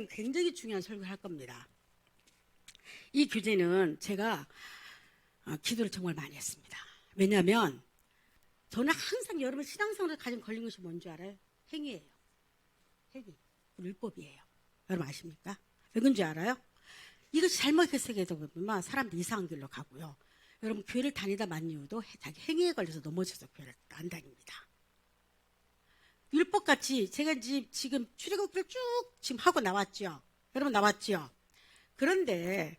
굉장히 중요한 설교를 할 겁니다. 이 교재는 제가 기도를 정말 많이 했습니다. 왜냐하면 저는 항상 여러분 신앙생활에 가장 걸린 것이 뭔지 알아요? 행위예요. 행위. 율법이에요. 여러분 아십니까? 왜 그런지 알아요? 이것이 잘못 해석되다 보면 사람들이 이상한 길로 가고요. 여러분 교회를 다니다 만 이유도 자기 행위에 걸려서 넘어져서 교회를 안 다닙니다. 율법같이 제가 지금 출애굽기를 쭉 지금 하고 나왔죠. 여러분 나왔죠. 그런데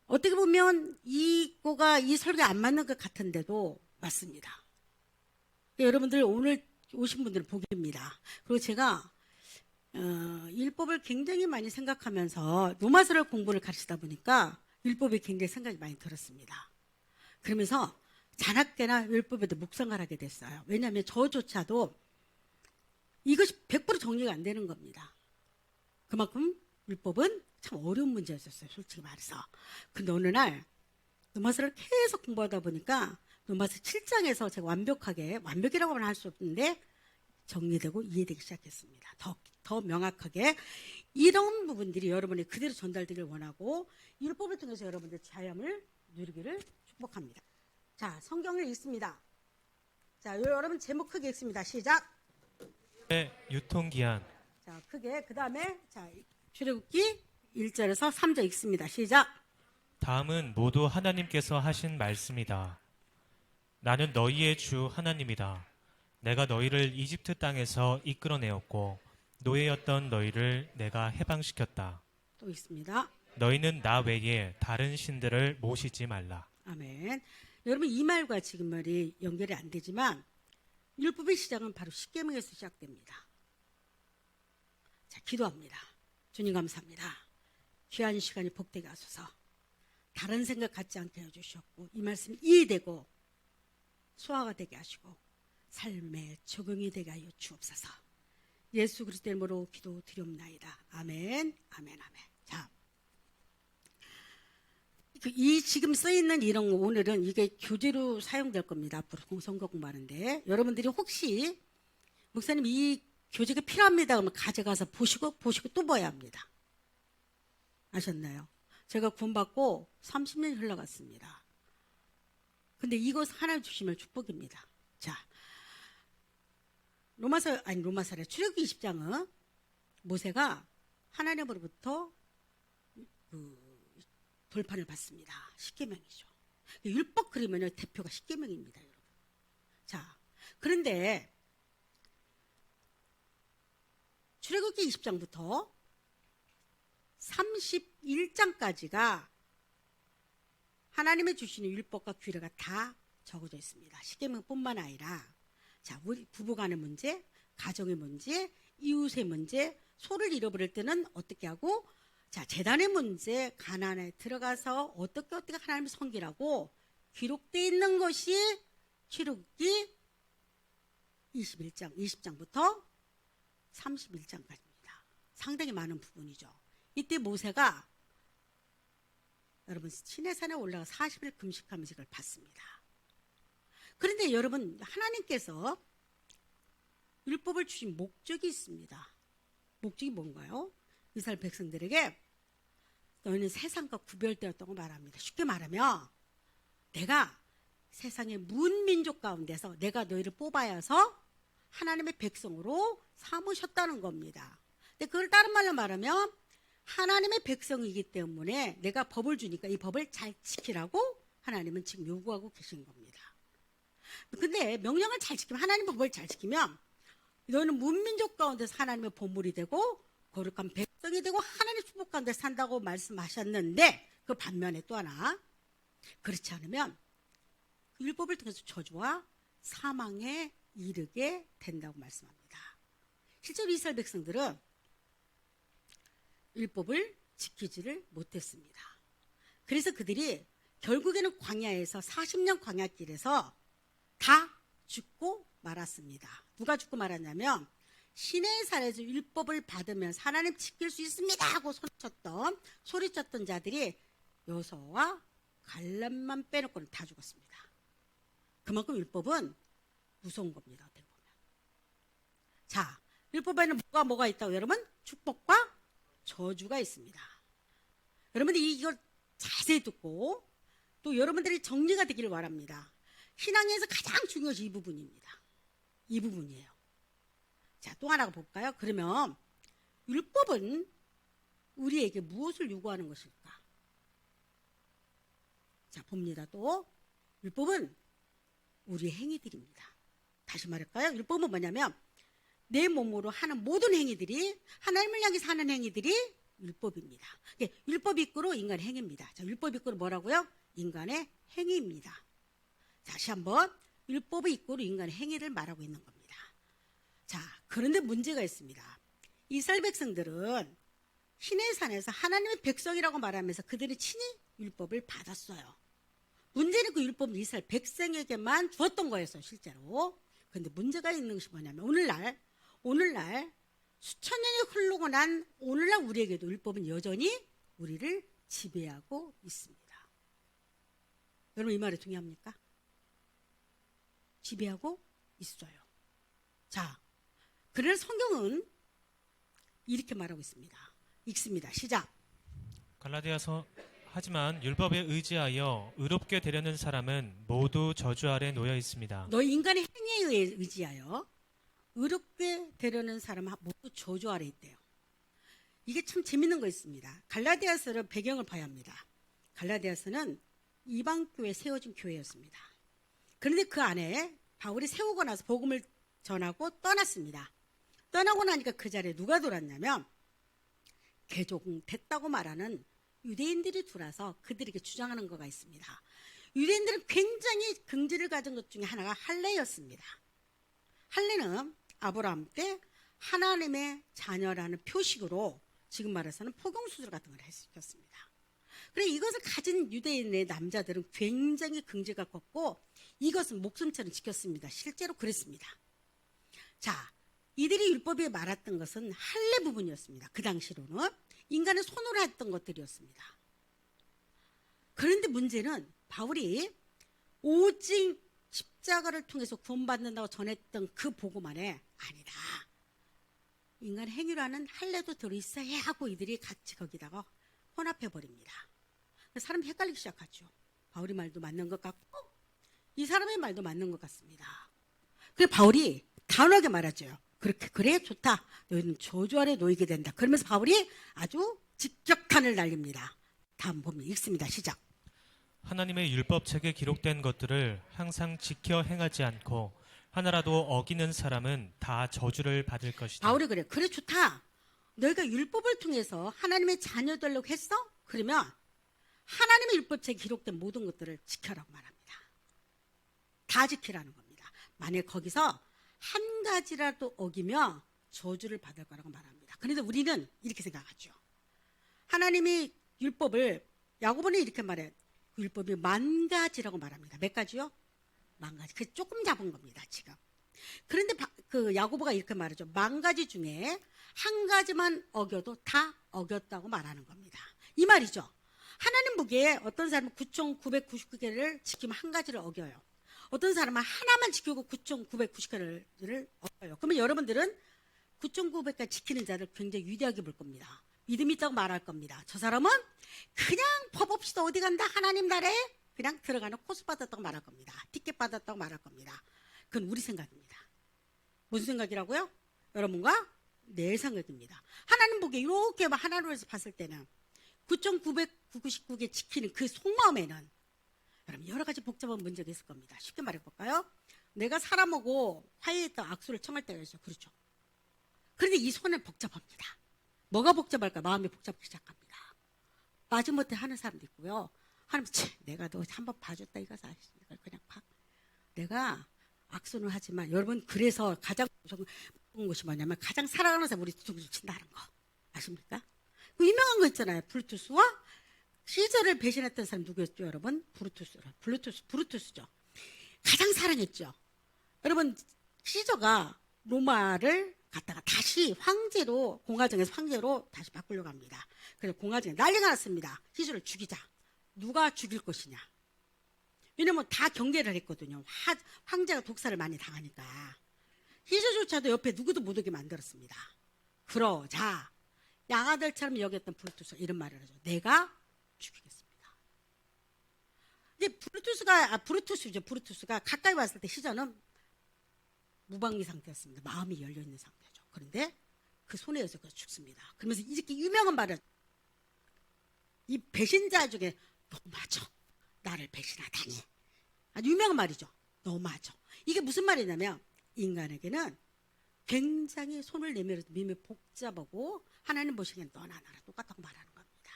어떻게 보면 이거가 이 설교에 안 맞는 것 같은데도 맞습니다. 여러분들 오늘 오신 분들은 복입니다. 그리고 제가 율법을 굉장히 많이 생각하면서 로마서를 공부를 가르치다 보니까 율법에 굉장히 생각이 많이 들었습니다. 그러면서 자나깨나 율법에도 묵상을 하게 됐어요. 왜냐하면 저조차도 이것이 100% 정리가 안 되는 겁니다. 그만큼 율법은 참 어려운 문제였었어요. 솔직히 말해서. 근데 어느 날 로마서를 계속 공부하다 보니까 로마서 7장에서 제가 완벽이라고는 할 수 없는데 정리되고 이해되기 시작했습니다. 더 명확하게 이런 부분들이 여러분이 그대로 전달되길 원하고 율법을 통해서 여러분들 자유함을 누리기를 축복합니다. 자, 성경을 읽습니다. 자, 여러분 제목 크게 읽습니다. 시작. 유통기한. 자, 크게 그 다음에 자 출애굽기 1절에서 3절 읽습니다. 시작. 다음은 모두 하나님께서 하신 말씀이다. 나는 너희의 주 하나님이다. 내가 너희를 이집트 땅에서 이끌어내었고 노예였던 너희를 내가 해방시켰다. 또 있습니다. 너희는 나 외에 다른 신들을 모시지 말라. 아멘. 여러분 이 말과 지금 말이 연결이 안 되지만 율법의 시작은 바로 십계명에서 시작됩니다. 자, 기도합니다. 주님 감사합니다. 귀한 시간이 복되게 하소서. 다른 생각 갖지 않게 해주셨고 이 말씀이 이해되고 소화가 되게 하시고 삶에 적용이 되게 하여 주옵소서. 예수 그리스도의 이름으로 기도드리옵나이다. 아멘, 아멘, 아멘. 자, 이 지금 써있는 이런 거 오늘은 이게 교재로 사용될 겁니다. 앞으로 성경 공부하는데 여러분들이 혹시 목사님 이 교재가 필요합니다 그러면 가져가서 보시고 또 봐야 합니다. 아셨나요? 제가 구원받고 30년이 흘러갔습니다. 근데 이것 하나 주시면 축복입니다. 자, 로마서래 출애굽기 20장은 모세가 하나님으로부터 돌판을 받습니다. 십계명이죠. 율법 그리면 대표가 십계명입니다, 여러분. 자, 그런데 출애굽기 20장부터 31장까지가 하나님의 주시는 율법과 규례가 다 적어져 있습니다. 십계명뿐만 아니라 자, 우리 부부간의 문제, 가정의 문제, 이웃의 문제, 소를 잃어버릴 때는 어떻게 하고 자, 재단의 문제, 가나안에 들어가서 어떻게 하나님을 섬기라고 기록되어 있는 것이 출애굽기 20장부터 31장까지입니다. 상당히 많은 부분이죠. 이때 모세가 여러분 시내산에 올라가 40일 금식하면서 이걸 받습니다. 그런데 여러분 하나님께서 율법을 주신 목적이 있습니다. 목적이 뭔가요? 이스라엘 백성들에게 너희는 세상과 구별되었다고 말합니다. 쉽게 말하면 내가 세상의 문민족 가운데서 내가 너희를 뽑아야 해서 하나님의 백성으로 삼으셨다는 겁니다. 근데 그걸 다른 말로 말하면 하나님의 백성이기 때문에 내가 법을 주니까 이 법을 잘 지키라고 하나님은 지금 요구하고 계신 겁니다. 근데 명령을 잘 지키면 하나님 법을 잘 지키면 너는 문민족 가운데서 하나님의 보물이 되고 거룩한 백성이 되고 하나님의 축복 가운데 산다고 말씀하셨는데 그 반면에 또 하나 그렇지 않으면 율법을 통해서 저주와 사망에 이르게 된다고 말씀합니다. 실제로 이스라엘 백성들은 율법을 지키지를 못했습니다. 그래서 그들이 결국에는 광야에서 40년 광야길에서 다 죽고 말았습니다. 누가 죽고 말았냐면 시내산에서 율법을 받으면 하나님 지킬 수 있습니다 하고 소리쳤던 자들이 여호수아와 갈렙만 빼놓고는 다 죽었습니다. 그만큼 율법은 무서운 겁니다. 어떻게 보면. 자, 율법에는 뭐가 있다고 여러분? 축복과 저주가 있습니다. 여러분들이 이걸 자세히 듣고 또 여러분들이 정리가 되기를 바랍니다. 신앙에서 가장 중요한 것이 이 부분입니다. 이 부분이에요. 자, 또 하나 볼까요? 그러면 율법은 우리에게 무엇을 요구하는 것일까? 자, 봅니다. 또 율법은 우리의 행위들입니다. 다시 말할까요? 율법은 뭐냐면 내 몸으로 하는 모든 행위들이, 하나님을 향해서 하는 행위들이 율법입니다. 율법 이꼬로 인간의 행위입니다. 자, 율법 이꼬로 뭐라고요? 인간의 행위입니다. 다시 한번 율법의 이꼬로 인간의 행위를 말하고 있는 겁니다. 자, 그런데 문제가 있습니다. 이스라엘 백성들은 시내산에서 하나님의 백성이라고 말하면서 그들이 친히 율법을 받았어요. 문제는 그 율법은 이스라엘 백성에게만 주었던 거였어요, 실제로. 그런데 문제가 있는 것이 뭐냐면 오늘날 수천 년이 흐르고 난 오늘날 우리에게도 율법은 여전히 우리를 지배하고 있습니다. 여러분, 이 말이 동의합니까? 지배하고 있어요. 자, 그래서 성경은 이렇게 말하고 있습니다. 읽습니다. 시작. 갈라디아서 하지만 율법에 의지하여 의롭게 되려는 사람은 모두 저주 아래 놓여 있습니다. 너희 인간의 행위에 의지하여 의롭게 되려는 사람은 모두 저주 아래 있대요. 이게 참 재밌는 거 있습니다. 갈라디아서를 배경을 봐야 합니다. 갈라디아서는 이방교회 세워진 교회였습니다. 그런데 그 안에 바울이 세우고 나서 복음을 전하고 떠났습니다. 떠나고 나니까 그 자리에 누가 들어왔냐면 개종됐다고 말하는 유대인들이 들어와서 그들에게 주장하는 거가 있습니다. 유대인들은 굉장히 긍지를 가진 것 중에 하나가 할례였습니다. 할례는 아브라함 때 하나님의 자녀라는 표식으로 지금 말해서는 포경수술 같은 걸 했었습니다. 그래 이것을 가진 유대인의 남자들은 굉장히 긍지가 컸고 이것은 목숨처럼 지켰습니다. 실제로 그랬습니다. 자, 이들이 율법에 말했던 것은 할례 부분이었습니다. 그 당시로는 인간의 손으로 했던 것들이었습니다. 그런데 문제는 바울이 오직 십자가를 통해서 구원받는다고 전했던 그 복음 안에 아니다. 인간 행위라는 할례도 들어있어야 하고 이들이 같이 거기다가 혼합해버립니다. 사람이 헷갈리기 시작하죠. 바울이 말도 맞는 것 같고 이 사람의 말도 맞는 것 같습니다. 그래서 바울이 단호하게 말하죠. 그렇게 그래 좋다. 너희는 저주 아래 놓이게 된다. 그러면서 바울이 아주 직격탄을 날립니다. 다음 보면 읽습니다. 시작. 하나님의 율법책에 기록된 것들을 항상 지켜 행하지 않고 하나라도 어기는 사람은 다 저주를 받을 것이다. 바울이 그래 좋다. 너희가 율법을 통해서 하나님의 자녀 되려고 했어? 그러면 하나님의 율법책에 기록된 모든 것들을 지켜라고 말합니다. 다 지키라는 겁니다. 만약 거기서 한 가지라도 어기며 저주를 받을 거라고 말합니다. 그런데 우리는 이렇게 생각하죠. 하나님이 율법을 야고보는 이렇게 말해. 그 율법이 만 가지라고 말합니다. 몇 가지요? 만 가지. 그 조금 잡은 겁니다. 지금. 그런데 그 야고보가 이렇게 말하죠. 만 가지 중에 한 가지만 어겨도 다 어겼다고 말하는 겁니다. 이 말이죠. 하나님 보기에 어떤 사람은 9,999개를 지키면 한 가지를 어겨요. 어떤 사람은 하나만 지키고 9,990개를 어겨요. 그러면 여러분들은 9,900개 지키는 자를 굉장히 위대하게 볼 겁니다. 믿음이 있다고 말할 겁니다. 저 사람은 그냥 법 없이도 어디 간다? 하나님 나라에 그냥 들어가는 코스 받았다고 말할 겁니다. 티켓 받았다고 말할 겁니다. 그건 우리 생각입니다. 무슨 생각이라고요? 여러분과 내 생각입니다. 하나님 보기에 이렇게 하나로 해서 봤을 때는 9,999개 지키는 그 속마음에는 여러분 여러 가지 복잡한 문제가 있을 겁니다. 쉽게 말해볼까요? 내가 사람하고 화해했던 악수를 청할 때가 있어요. 그렇죠. 그런데 이 손은 복잡합니다. 뭐가 복잡할까? 마음이 복잡하기 시작합니다. 마지못해 하는 사람도 있고요. 하나님, 내가 너 한번 봐줬다 이거 사실 그냥 봐. 내가 악수는 하지만 여러분 그래서 가장 무서운 것이 뭐냐면 가장 사랑하는 사람 우리 뒤통수 친다는 거 아십니까? 그 유명한 거 있잖아요. 브루투스와 시저를 배신했던 사람 누구였죠, 여러분? 브루투스죠. 가장 사랑했죠. 여러분 시저가 로마를 갖다가 다시 황제로 공화정에서 황제로 다시 바꾸려고 합니다. 그래서 공화정에 난리가 났습니다. 시저를 죽이자. 누가 죽일 것이냐. 왜냐면 다 경계를 했거든요. 황제가 독사를 많이 당하니까. 시저조차도 옆에 누구도 못 오게 만들었습니다. 그러자 양아들처럼 여겼던 브루투스 이런 말을 하죠. 내가 죽이겠습니다. 이제 브루투스가 가까이 왔을 때 시저는 무방비 상태였습니다. 마음이 열려 있는 상태죠. 그런데 그 손에 의해서 죽습니다. 그러면서 이렇게 유명한 말을, 이 배신자 중에 너무하죠. 나를 배신하다니. 아주 유명한 말이죠. 너무하죠. 이게 무슨 말이냐면 인간에게는 굉장히 손을 내밀어서 미묘 복잡하고 하나님 보시기엔 너나 나나 똑같다고 말하는 겁니다.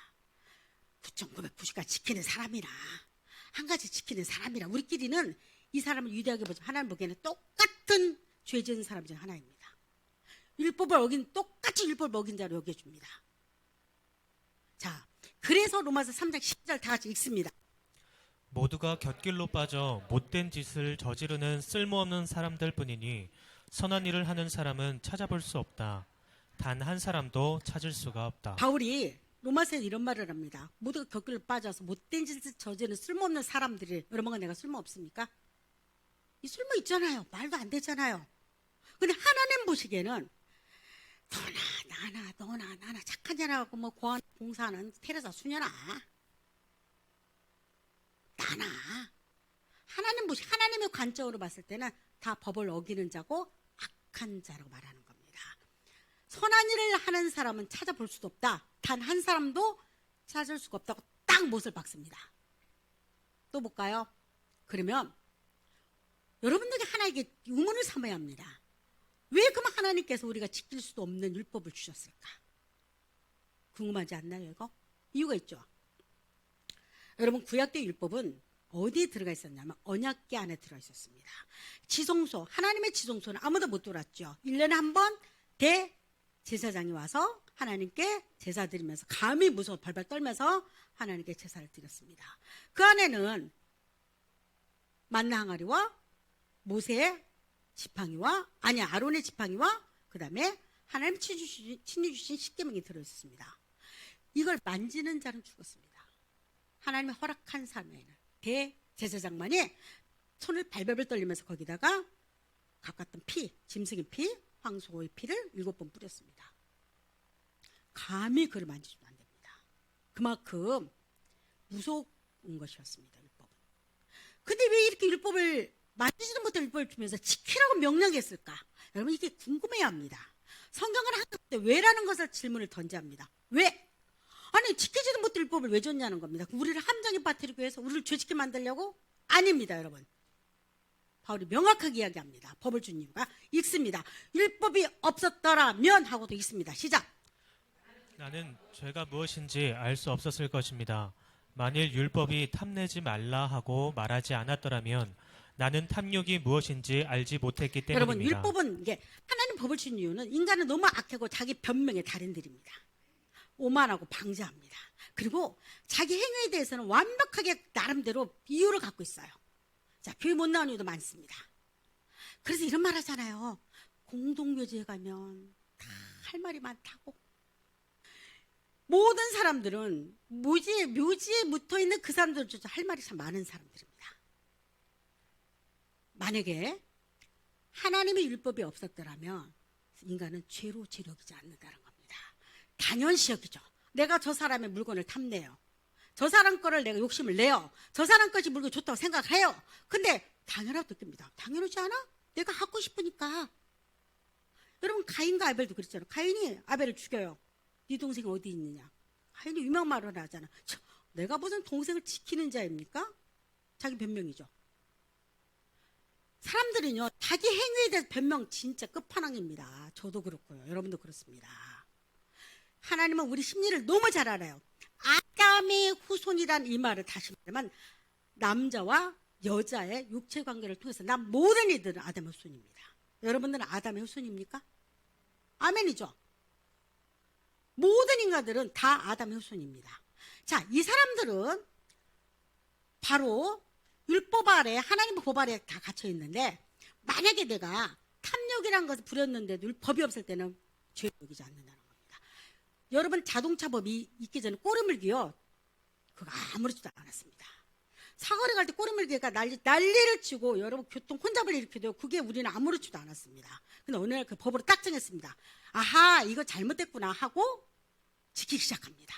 9,990가지 지키는 사람이라, 한 가지 지키는 사람이라, 우리끼리는 이 사람을 위대하게 보지만 하나님 보기에는 똑같은 죄 지은 사람 중 하나입니다. 똑같이 율법을 어긴 자로 여겨줍니다. 자, 그래서 로마서 3장 10절 다 같이 읽습니다. 모두가 곁길로 빠져 못된 짓을 저지르는 쓸모없는 사람들 뿐이니 선한 일을 하는 사람은 찾아볼 수 없다. 단 한 사람도 찾을 수가 없다. 바울이 로마서에 이런 말을 합니다. 모두가 곁길로 빠져서 못된 짓을 저지르는 쓸모없는 사람들이, 여러분과 내가 쓸모없습니까? 이 쓸모 있잖아요. 말도 안 되잖아요. 근데 하나님 보시기에는 너나 나나 착한 자라고 뭐 고한 봉사하는 테레사 수녀나 나나, 하나님의 관점으로 봤을 때는 다 법을 어기는 자고 악한 자라고 말하는 겁니다. 선한 일을 하는 사람은 찾아볼 수도 없다. 단 한 사람도 찾을 수가 없다고 딱 못을 박습니다. 또 볼까요? 그러면 여러분들에게 하나에게 의문을 삼아야 합니다. 왜 그만 하나님께서 우리가 지킬 수도 없는 율법을 주셨을까? 궁금하지 않나요, 이거? 이유가 있죠. 여러분, 구약대 율법은 어디에 들어가 있었냐면 언약궤 안에 들어가 있었습니다. 지성소, 하나님의 지성소는 아무도 못 들어왔죠. 1년에 한 번 대제사장이 와서 하나님께 제사 드리면서 감히 무서워 벌벌 떨면서 하나님께 제사를 드렸습니다. 그 안에는 만나 항아리와 모세의 지팡이와, 아론의 지팡이와 그 다음에 하나님 친히 주신 십계명이 들어있었습니다. 이걸 만지는 자는 죽었습니다. 하나님이 허락한 삶에는 대제사장만이 손을 발발발 떨리면서 거기다가 가깝던 피, 짐승의 피, 황소의 피를 7번 뿌렸습니다. 감히 그를 만지면 안 됩니다. 그만큼 무서운 것이었습니다, 율법은. 근데 왜 이렇게 율법을, 만지지도 못할 율법을 주면서 지키라고 명령했을까? 여러분, 이게 궁금해야 합니다. 성경을 학교 때 왜라는 것을 질문을 던져야 합니다. 왜? 아니, 지키지도 못할 율법을 왜 줬냐는 겁니다. 우리를 함정에 빠뜨리기 위해서, 우리를 죄짓게 만들려고? 아닙니다, 여러분. 바울이 명확하게 이야기합니다. 법을 준 이유가 읽습니다. 율법이 없었더라면 하고도 읽습니다. 시작. 나는 죄가 무엇인지 알 수 없었을 것입니다. 만일 율법이 탐내지 말라 하고 말하지 않았더라면 나는 탐욕이 무엇인지 알지 못했기 때문입니다. 여러분, 율법은 이게 하나님 법을 준 이유는 인간은 너무 악하고 자기 변명의 달인들입니다. 오만하고 방자합니다. 그리고 자기 행위에 대해서는 완벽하게 나름대로 이유를 갖고 있어요. 자, 교회 못 나오는 이유도 많습니다. 그래서 이런 말 하잖아요. 공동묘지에 가면 다 할 말이 많다고. 모든 사람들은 묘지에 묻어있는 그 사람들조차 할 말이 참 많은 사람들입니다. 만약에 하나님의 율법이 없었더라면 인간은 죄로 여기지 않는다는 겁니다. 당연시 여기죠. 내가 저 사람의 물건을 탐내요. 저 사람 거를 내가 욕심을 내요. 저 사람 것이 물건이 좋다고 생각해요. 근데 당연하다고 느낍니다. 당연하지 않아? 내가 갖고 싶으니까. 여러분, 가인과 아벨도 그랬잖아요. 가인이 아벨을 죽여요. 네 동생이 어디 있느냐? 가인이 유명한 말을 하잖아. 내가 무슨 동생을 지키는 자입니까? 자기 변명이죠. 사람들은요, 자기 행위에 대해서 변명 진짜 끝판왕입니다. 저도 그렇고요. 여러분도 그렇습니다. 하나님은 우리 심리를 너무 잘 알아요. 아담의 후손이란 이 말을 다시 말하면 남자와 여자의 육체 관계를 통해서 난 모든 이들은 아담의 후손입니다. 여러분들은 아담의 후손입니까? 아멘이죠. 모든 인간들은 다 아담의 후손입니다. 자, 이 사람들은 바로 율법 아래, 하나님의 법 아래 다 갇혀 있는데, 만약에 내가 탐욕이라는 것을 부렸는데도 법이 없을 때는 죄를 여기지 않는다는 겁니다. 여러분, 자동차 법이 있기 전에 꼬리물기요, 그거 아무렇지도 않았습니다. 사거리 갈 때 꼬리물기가 난리를 치고 여러분 교통 혼잡을 일으켜도 그게 우리는 아무렇지도 않았습니다. 근데 어느 날 그 법으로 딱 정했습니다. 아하, 이거 잘못됐구나 하고 지키기 시작합니다.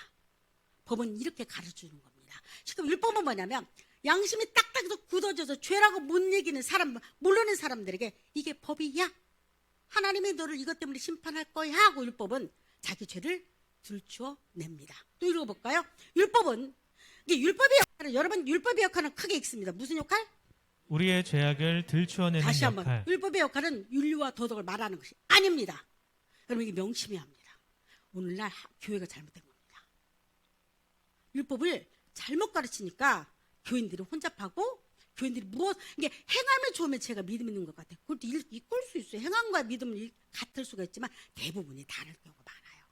법은 이렇게 가르쳐주는 겁니다. 지금 율법은 뭐냐면 양심이 딱딱 굳어져서 죄라고 못 얘기는 사람, 모르는 사람들에게 이게 법이야? 하나님이 너를 이것 때문에 심판할 거야 하고 율법은 자기 죄를 들추어 냅니다. 또 읽어볼까요? 율법은, 이게 율법의 역할은, 여러분 율법의 역할은 크게 있습니다. 무슨 역할? 우리의 죄악을 들추어내는 다시 한번, 역할. 율법의 역할은 윤리와 도덕을 말하는 것이 아닙니다. 여러분 이게 명심해야 합니다. 오늘날 교회가 잘못된 겁니다. 율법을 잘못 가르치니까 교인들이 혼잡하고, 교인들이 이게 행함이 좋으면 제가 믿음 있는 것 같아요. 그것도 이끌 수 있어요. 행함과 믿음은 같을 수가 있지만 대부분이 다를 경우가 많아요.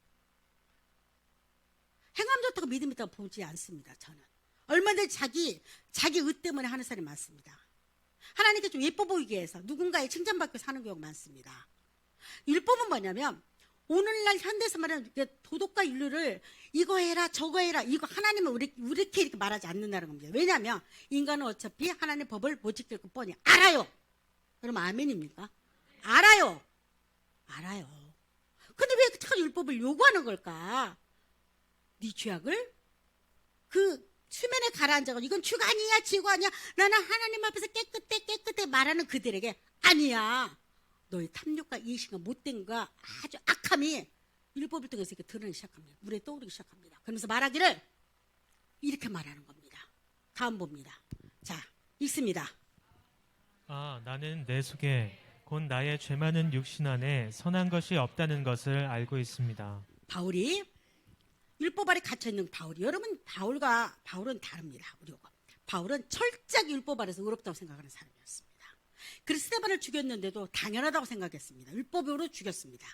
행함 좋다고 믿음 있다고 보지 않습니다. 저는 얼마든지 자기 의 때문에 하는 사람이 많습니다. 하나님께 좀 예뻐 보이기 위해서 누군가의 칭찬받고 사는 경우가 많습니다. 율법은 뭐냐면 오늘날 현대에서 말하는 도덕과 윤리를 이거 해라 저거 해라, 이거 하나님은 이렇게 말하지 않는다는 겁니다. 왜냐하면 인간은 어차피 하나님의 법을 못 지킬 것 뻔히 알아요. 그럼 아멘입니까? 알아요. 근데 왜 자꾸 율법을 요구하는 걸까? 네 죄악을 그 수면에 가라앉아서 이건 죄가 아니야, 죄가 아니야, 나는 하나님 앞에서 깨끗해 말하는 그들에게 아니야, 너의 탐욕과 이의심과 못된과 아주 악함이 율법을 통해서 이렇게 드러나기 시작합니다. 물에 떠오르기 시작합니다. 그러면서 말하기를 이렇게 말하는 겁니다. 다음 봅니다. 자, 읽습니다. 나는 내 속에 곧 나의 죄 많은 육신 안에 선한 것이 없다는 것을 알고 있습니다. 바울이 율법 아래 갇혀있는 바울이, 여러분 바울은 다릅니다. 우리하고. 바울은 철저하게 율법 아래서 의롭다고 생각하는 사람이었습니다. 그래서 스데반을 죽였는데도 당연하다고 생각했습니다. 율법으로 죽였습니다.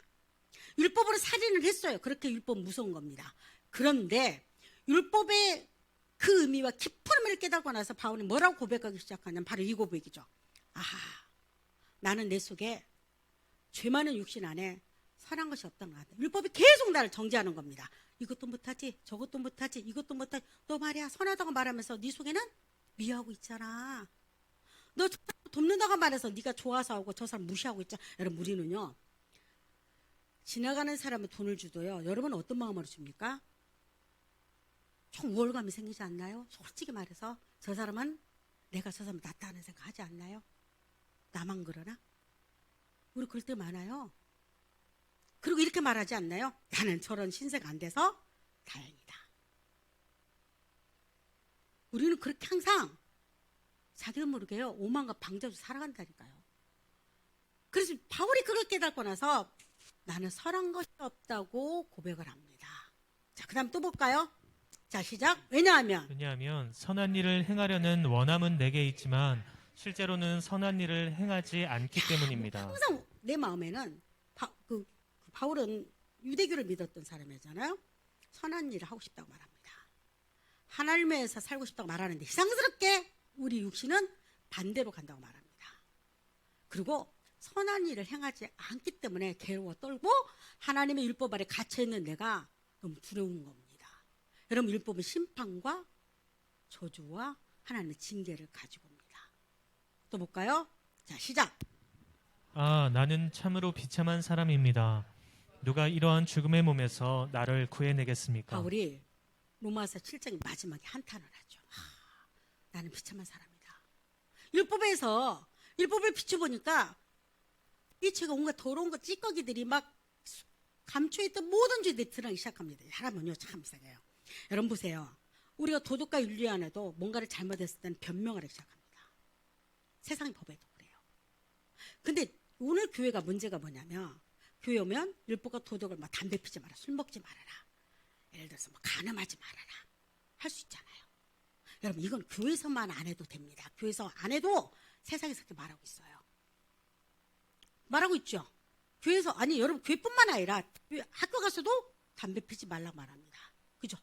율법으로 살인을 했어요. 그렇게 율법 무서운 겁니다. 그런데 율법의 그 의미와 깊은 의미를 깨닫고 나서 바울이 뭐라고 고백하기 시작하냐면 바로 이 고백이죠. 아하, 나는 내 속에 죄 많은 육신 안에 선한 것이 없다는 것 같아. 율법이 계속 나를 정죄하는 겁니다. 이것도 못하지, 저것도 못하지, 이것도 못하지. 너 말이야 선하다고 말하면서 네 속에는 미워하고 있잖아. 너 돕는다고 말해서 네가 좋아서 하고 저 사람 무시하고 있잖아. 여러분 우리는요, 지나가는 사람은 돈을 주도요, 여러분 어떤 마음으로 줍니까? 좀 우월감이 생기지 않나요? 솔직히 말해서 저 사람은 내가 저 사람 낫다는 생각 하지 않나요? 나만 그러나? 우리 그럴 때 많아요. 그리고 이렇게 말하지 않나요? 나는 저런 신세가 안 돼서 다행이다. 우리는 그렇게 항상 자기도 모르게요, 오만과 방자로 살아간다니까요. 그래서 바울이 그걸 깨닫고 나서 나는 선한 것이 없다고 고백을 합니다. 자, 그 다음 또 볼까요? 자, 시작. 왜냐하면 선한 일을 행하려는 원함은 내게 있지만 실제로는 선한 일을 행하지 않기 때문입니다. 항상 내 마음에는 바울은 유대교를 믿었던 사람이잖아요. 선한 일을 하고 싶다고 말합니다. 하나님을 위해서 살고 싶다고 말하는데 이상스럽게 우리 육신은 반대로 간다고 말합니다. 그리고 선한 일을 행하지 않기 때문에 괴로워 떨고 하나님의 율법 아래 갇혀있는 내가 너무 두려운 겁니다. 여러분 율법은 심판과 저주와 하나님의 징계를 가지고 옵니다. 또 볼까요? 자, 시작. 나는 참으로 비참한 사람입니다. 누가 이러한 죽음의 몸에서 나를 구해내겠습니까? 바울이 로마서 7장 마지막에 한탄을 하죠. 나는 비참한 사람이다. 율법을 비춰보니까 이 죄가 온갖 더러운 것 찌꺼기들이 막 감춰있던 모든 죄들이 드러나기 시작합니다. 사람은요 참 이상해요. 여러분 보세요. 우리가 도덕과 윤리 안에도 뭔가를 잘못했을 때는 변명을 하기 시작합니다. 세상의 법에도 그래요. 근데 오늘 교회가 문제가 뭐냐면, 교회 오면 율법과 도덕을 막 담배 피지 마라, 술 먹지 말아라, 예를 들어서 뭐 간음하지 말아라 할 수 있잖아요. 여러분 이건 교회에서만 안 해도 됩니다. 교회에서 안 해도 세상에서 그렇게 말하고 있어요. 말하고 있죠. 교회에서, 아니 여러분 교회뿐만 아니라 학교 가서도 담배 피지 말라고 말합니다. 그죠?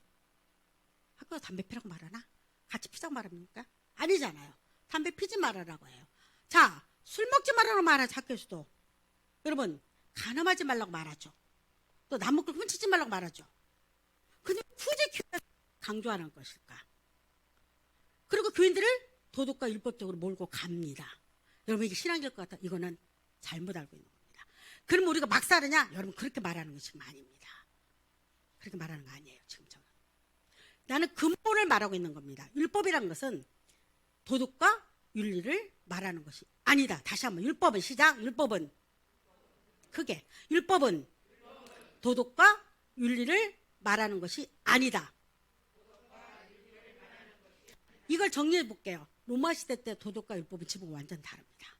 학교에서 담배 피라고 말하나? 같이 피자고 말합니까? 아니잖아요. 담배 피지 말아라고 해요. 자, 술 먹지 말라고 말하죠. 학교에서도. 여러분 간음하지 말라고 말하죠. 또 남 먹고 훔치지 말라고 말하죠. 근데 굳이 교회가 강조하는 것일까? 그리고 교인들을 도덕과 율법적으로 몰고 갑니다. 여러분 이게 신앙일 것 같아. 이거는 잘못 알고 있는 겁니다. 그럼 우리가 막 살으냐? 여러분 그렇게 말하는 것이 아닙니다. 그렇게 말하는 거 아니에요. 지금 저는. 나는 근본을 말하고 있는 겁니다. 율법이란 것은 도덕과 윤리를 말하는 것이 아니다. 다시 한번 율법은 시작. 율법은 크게. 율법은 도덕과 윤리를 말하는 것이 아니다. 이걸 정리해 볼게요. 로마 시대 때 도덕과 율법은 지붕은 완전 다릅니다.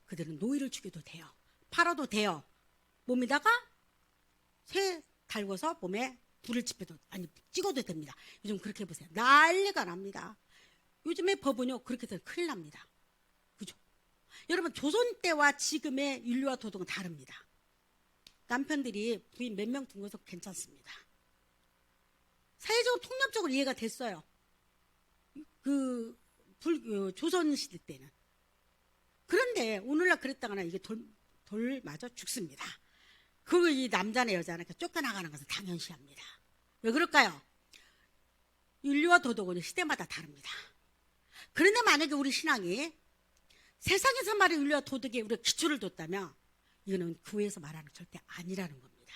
그들은 노예를 죽여도 돼요. 팔아도 돼요. 몸에다가 쇠 달궈서 몸에 불을 지펴도 아니 찍어도 됩니다. 요즘 그렇게 해보세요. 난리가 납니다. 요즘의 법은요 그렇게 되면 큰일 납니다. 그죠? 여러분 조선 때와 지금의 윤리와 도덕은 다릅니다. 남편들이 부인 몇 명 둔 것은 괜찮습니다. 사회적으로 통념적으로 이해가 됐어요. 조선 시대 때는. 그런데 오늘날 그랬다거나 이게 돌 맞아 죽습니다. 그리고 이 남자나 여자나 쫓겨나가는 것은 당연시합니다. 왜 그럴까요? 윤리와 도덕은 시대마다 다릅니다. 그런데 만약에 우리 신앙이 세상에서 말하는 윤리와 도덕에 우리가 기초를 뒀다면 이거는 교회에서 말하는 절대 아니라는 겁니다.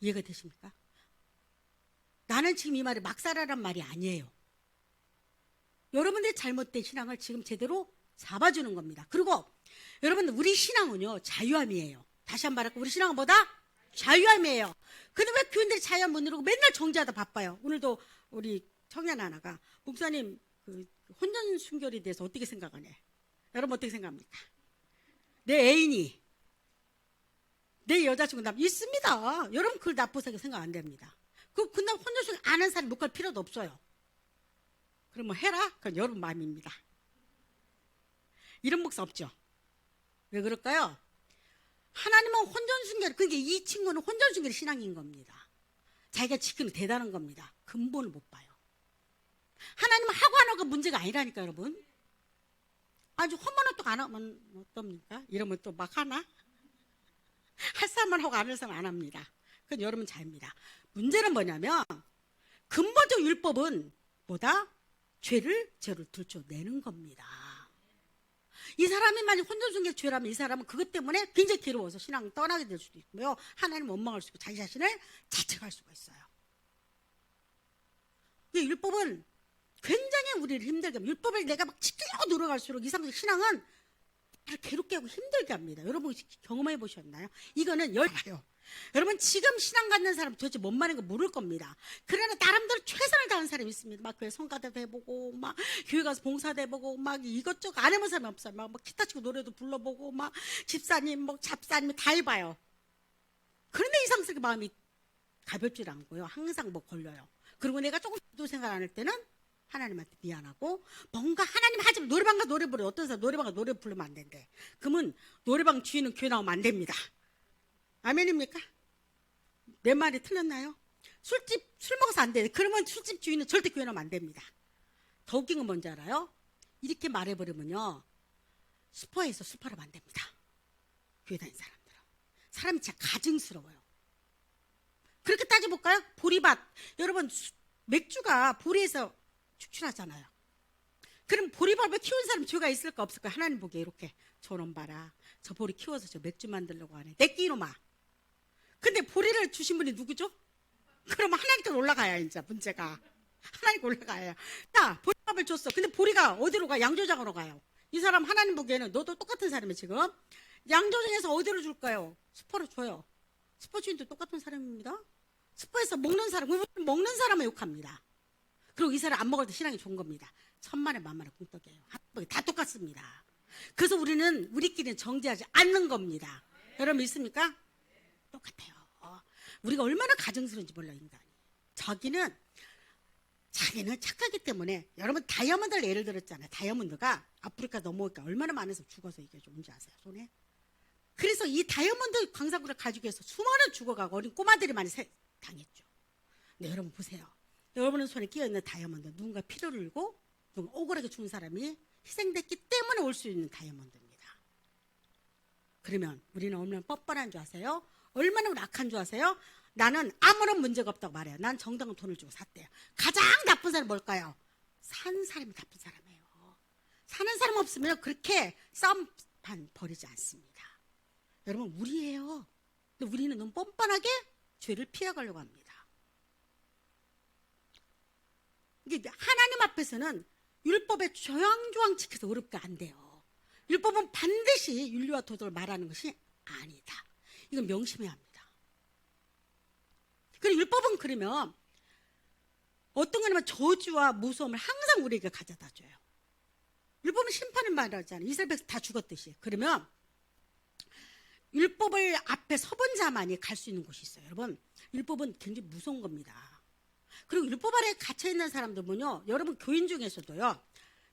이해가 되십니까? 나는 지금 이 말이 막 살아란 말이 아니에요. 여러분들의 잘못된 신앙을 지금 제대로 잡아주는 겁니다. 그리고 여러분 우리 신앙은요 자유함이에요. 다시 한번 말할게요. 우리 신앙은 뭐다? 자유함이에요. 근데 왜 교인들이 자유함 못 누리고 맨날 정죄하다 바빠요. 오늘도 우리 청년 하나가 목사님 그 혼전 순결에 대해서 어떻게 생각하네? 여러분 어떻게 생각합니까? 내 애인이 내 여자친구 남 있습니다. 여러분 그걸 나쁘게 생각 안 됩니다. 그날 혼전 순결 아는 사람 못 갈 필요도 없어요. 그럼 뭐 해라? 그건 여러분 마음입니다. 이런 목사 없죠? 왜 그럴까요? 하나님은 혼전순결, 그러니까 이 친구는 혼전순결이 신앙인 겁니다. 자기가 지키는 대단한 겁니다. 근본을 못 봐요. 하나님은 하고 안 하고 문제가 아니라니까 여러분. 아주 헌문은 또 안 하면 어떻습니까? 이러면 또 막 하나? 할 사람만 하고 안 할 사람 안 합니다. 그건 여러분 자유입니다. 문제는 뭐냐면 근본적 율법은 뭐다? 죄를 들춰내는 겁니다. 이 사람이 만약 혼전순결 죄라면 이 사람은 그것 때문에 굉장히 괴로워서 신앙을 떠나게 될 수도 있고요. 하나님 원망할 수 있고 자기 자신을 자책할 수가 있어요. 이 율법은 굉장히 우리를 힘들게 합니다. 율법을 내가 막 지키려고 노력할수록 이상적 신앙은 괴롭게 하고 힘들게 합니다. 여러분 경험해 보셨나요? 이거는 열봐요. 여러분 지금 신앙 갖는 사람 도대체 뭔 말인가 모를 겁니다. 그러나 나름대로 최선을 다하는 사람이 있습니다. 막 교회 성가대도 해보고 막 교회 가서 봉사도 해보고 막 이것저것 안 해본 사람이 없어요. 막 기타 치고 노래도 불러보고 막 집사님 뭐 잡사님 다 해봐요. 그런데 이상스럽게 마음이 가볍지 않고요. 항상 뭐 걸려요. 그리고 내가 조금 도 생각 안 할 때는 하나님한테 미안하고 뭔가 하나님 하지 마. 노래방 가 노래 부르. 어떤 사람 노래방 가 노래 부르면 안 된대. 그러면 노래방 주인은 교회 나오면 안 됩니다. 아멘입니까? 내 말이 틀렸나요? 술 먹어서 안 돼. 그러면 술집 주인은 절대 교회 나오면 안 됩니다. 더 웃긴 건 뭔지 알아요? 이렇게 말해버리면요 슈퍼에서 술 팔으면 안 됩니다. 교회 다니는 사람들은. 사람이 진짜 가증스러워요. 그렇게 따져볼까요? 보리밭. 여러분 맥주가 보리에서 축출하잖아요. 그럼 보리밥을 키운 사람 죄가 있을까 없을까? 하나님 보기에 이렇게 저놈 봐라. 저 보리 키워서 저 맥주 만들려고 하네. 내끼 이놈아. 근데 보리를 주신 분이 누구죠? 그러면 하나님께 올라가야 이제 문제가. 하나님께 올라가야. 자, 보리밥을 줬어. 근데 보리가 어디로 가? 양조장으로 가요. 이 사람 하나님 보기에는 너도 똑같은 사람이 지금. 양조장에서 어디로 줄까요? 슈퍼로 줘요. 슈퍼 주인도 똑같은 사람입니다. 슈퍼에서 먹는 사람은 욕합니다. 그리고 이 사람 안 먹을 때 신앙이 좋은 겁니다. 천만에 만만에 공떡이에요. 다 똑같습니다. 그래서 우리끼리는 정죄하지 않는 겁니다. 여러분 믿습니까? 똑같아요. 우리가 얼마나 가증스러운지 몰라요, 인간이. 자기는 착하기 때문에 여러분 다이아몬드를 예를 들었잖아요. 다이아몬드가 아프리카 넘어오니까 얼마나 많은 사람 죽어서 이게 뭔지 아세요? 손에? 그래서 이 다이아몬드 광산구를 가지고 해서 수많은 죽어가고 어린 꼬마들이 많이 당했죠. 근데 여러분 보세요. 여러분의 손에 끼어있는 다이아몬드 누군가 피를 흘리고 누군가 억울하게 죽은 사람이 희생됐기 때문에 올 수 있는 다이아몬드입니다. 그러면 우리는 얼마나 뻔뻔한 줄 아세요? 얼마나 악한 줄 아세요? 나는 아무런 문제가 없다고 말해요. 난 정당한 돈을 주고 샀대요. 가장 나쁜 사람이 뭘까요? 산 사람이 나쁜 사람이에요. 사는 사람 없으면 그렇게 싸움판 벌이지 않습니다. 여러분 우리예요. 근데 우리는 너무 뻔뻔하게 죄를 피해가려고 합니다. 이게 하나님 앞에서는 율법의 조항조항 지켜서 어렵게 안 돼요. 율법은 반드시 윤리와 도덕을 말하는 것이 아니다. 이건 명심해야 합니다. 그리고 율법은 그러면 어떤 거냐면 저주와 무서움을 항상 우리에게 가져다 줘요. 율법은 심판을 말하잖아요. 이스라엘 백성 다 죽었듯이. 그러면 율법을 앞에 서본 자만이 갈 수 있는 곳이 있어요. 여러분, 율법은 굉장히 무서운 겁니다. 그리고 율법 아래에 갇혀있는 사람들은요, 여러분 교인 중에서도요,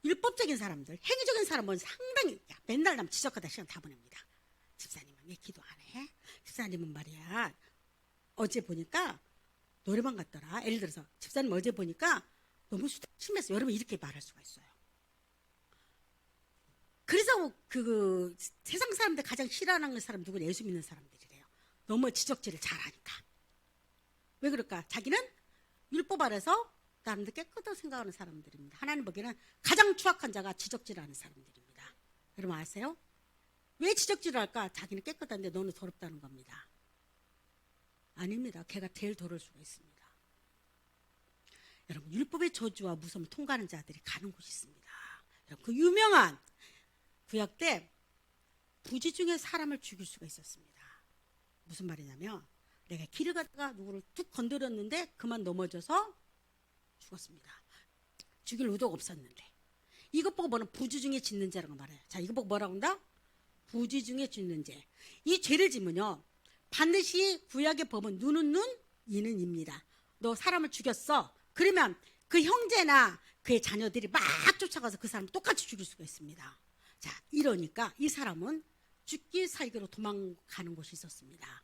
율법적인 사람들, 행위적인 사람은 상당히 맨날 남 지적하다 시간 다 보냅니다. 집사님은 왜 기도 안 해? 집사님은 말이야, 어제 보니까 노래방 갔더라. 예를 들어서 집사님 어제 보니까 너무 심했어. 여러분 이렇게 말할 수가 있어요. 그래서 그 세상 사람들 가장 싫어하는 사람 누구냐? 예수 믿는 사람들이래요. 너무 지적질을 잘하니까. 왜 그럴까? 자기는 율법 아래서 나름대로 깨끗하다고 생각하는 사람들입니다. 하나님 보기에는 가장 추악한 자가 지적질하는 사람들입니다. 여러분 아세요? 왜 지적질을 할까? 자기는 깨끗한데 너는 더럽다는 겁니다. 아닙니다. 걔가 제일 더러울 수가 있습니다. 여러분 율법의 저주와 무서움을 통과하는 자들이 가는 곳이 있습니다. 여러분 그 유명한 구약 때 부지 중에 사람을 죽일 수가 있었습니다. 무슨 말이냐면 내가 길을 가다가 누구를 툭 건드렸는데 그만 넘어져서 죽었습니다. 죽일 의도가 없었는데 이것 보고 뭐는 부지 중에 짓는 죄라고 말해요. 자, 이거 보고 뭐라고 한다? 부지 중에 짓는 죄. 이 죄를 지면요 반드시 구약의 법은 눈은 눈, 이는 입니다. 너 사람을 죽였어. 그러면 그 형제나 그의 자녀들이 막 쫓아가서 그 사람을 똑같이 죽일 수가 있습니다. 자, 이러니까 이 사람은 죽기 살기로 도망가는 곳이 있었습니다.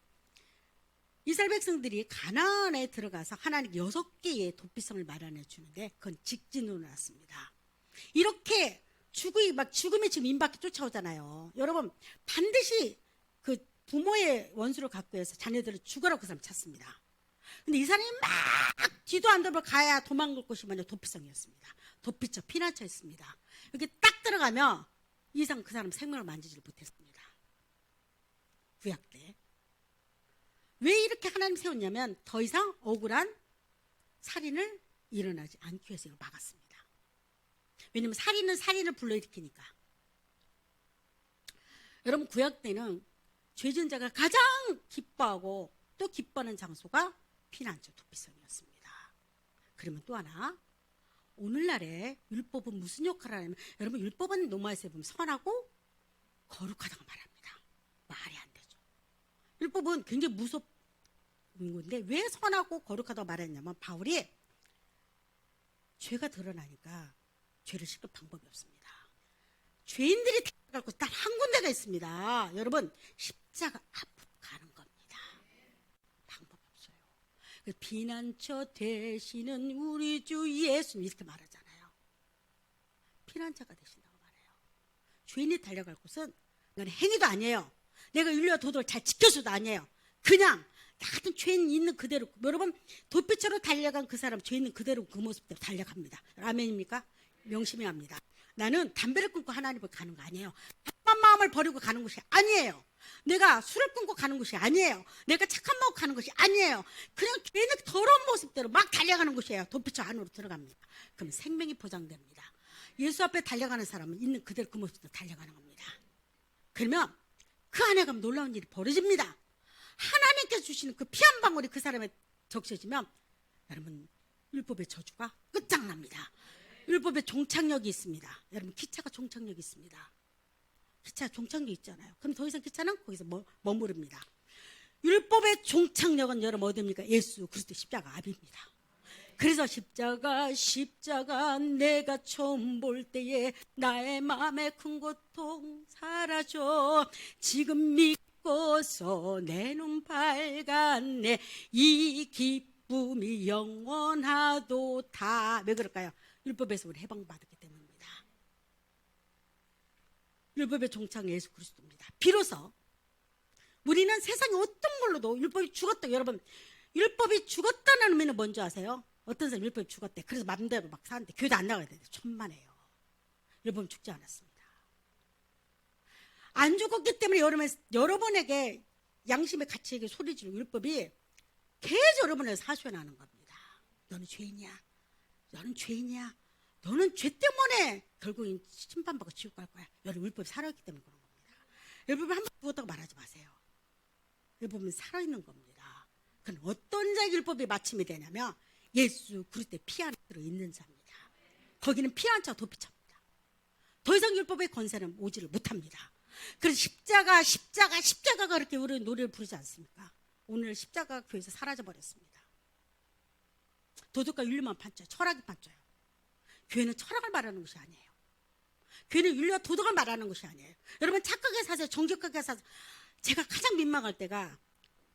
이스라엘 백성들이 가나안에 들어가서 하나님 6개의 도피성을 마련해 주는데 그건 직진으로 났습니다. 이렇게 죽음이 지금 임박해 쫓아오잖아요. 여러분 반드시 그 부모의 원수를 갖고 해서 자녀들을 죽으라고 그 사람 찾습니다. 근데 이 사람이 막 뒤도 안 돌고 가야 도망갈 곳이 뭐냐? 도피성이었습니다. 도피처, 피난처였습니다. 여기 딱 들어가면 이상 그 사람 생명을 만지지를 못했습니다. 구약 때. 왜 이렇게 하나님 세웠냐면 더 이상 억울한 살인을 일어나지 않기 위해서 이걸 막았습니다. 왜냐하면 살인은 살인을 불러일으키니까. 여러분 구약 때는 죄진 자가 가장 기뻐하고 또 기뻐하는 장소가 피난처 도피성이었습니다. 그러면 또 하나 오늘날의 율법은 무슨 역할을 하냐면 여러분 율법은 로마에서 보면 선하고 거룩하다고 말합니다. 말이 안 되죠. 율법은 굉장히 무섭은 건데 왜 선하고 거룩하다고 말했냐면 바울이 죄가 드러나니까 죄를 씻을 방법이 없습니다. 죄인들이 갈 곳 딱 한 군데가 있습니다. 여러분 십자가 앞으로 가는 겁니다. 방법이 없어요. 피난처 되시는 우리 주 예수님 이렇게 말하잖아요. 피난처가 되신다고 말해요. 죄인이 달려갈 곳은 이건 행위도 아니에요. 내가 윤리와 도덕을 잘 지켜서도 아니에요. 그냥 나 같은 죄인 있는 그대로. 여러분 도피처로 달려간 그 사람 죄 있는 그대로 그 모습대로 달려갑니다. 아멘입니까? 명심해야 합니다. 나는 담배를 끊고 하나님을 가는 거 아니에요. 착한 마음을 버리고 가는 것이 아니에요. 내가 술을 끊고 가는 것이 아니에요. 내가 착한 마음 가는 것이 아니에요. 그냥 죄는 더러운 모습대로 막 달려가는 것이에요. 도피처 안으로 들어갑니다. 그럼 생명이 보장됩니다. 예수 앞에 달려가는 사람은 있는 그대로 그 모습대로 달려가는 겁니다. 그러면 그 안에 가면 놀라운 일이 벌어집니다. 하나님께서 주시는 그 피 한 방울이 그 사람에 적셔지면 여러분 율법의 저주가 끝장납니다. 율법에 종착역이 있습니다. 여러분 기차가 종착역이 있습니다. 기차 종착역 있잖아요. 그럼 더 이상 기차는 거기서 머무릅니다. 율법의 종착역은 여러분 어디입니까? 예수 그리스도 십자가 앞입니다. 그래서 십자가 내가 처음 볼 때에 나의 마음의 큰 고통 사라져 지금 믿고서 내 눈 밝았네 이 기쁨이 영원하도다. 왜 그럴까요? 율법에서 우리 해방받았기 때문입니다. 율법의 종착 예수 그리스도입니다. 비로소 우리는 세상에 어떤 걸로도 율법이 죽었다. 여러분 율법이 죽었다는 의미는 뭔지 아세요? 어떤 사람 율법이 죽었대. 그래서 맘대로 막 사는데 교회도 안 나가야 되는데 천만에요. 율법은 죽지 않았습니다. 안 죽었기 때문에 여러분에게 양심의 가치에게 소리 지르고 율법이 계속 여러분을 사소연하는 겁니다. 너는 죄인이야. 너는 죄인이야. 너는 죄 때문에 결국엔 심판받고 지옥 갈 거야. 여러분 율법이 살아있기 때문에 그런 겁니다. 율법을 한번 죽었다고 말하지 마세요. 율법은 살아있는 겁니다. 그럼 어떤 자에게 율법이 마침이 되냐면 예수 그리스도의 피 안에 들어있는 자입니다. 거기는 피 한 자가 도피차입니다. 더 이상 율법의 권세는 오지를 못합니다. 그래서 십자가가 그렇게 우리 노래를 부르지 않습니까? 오늘 십자가 교회에서 사라져버렸습니다. 도덕과 윤리만 판쳐요. 철학이 판쳐요. 교회는 철학을 말하는 것이 아니에요. 교회는 윤리와 도덕을 말하는 것이 아니에요. 여러분 착하게 사세요. 정직하게 사세요. 제가 가장 민망할 때가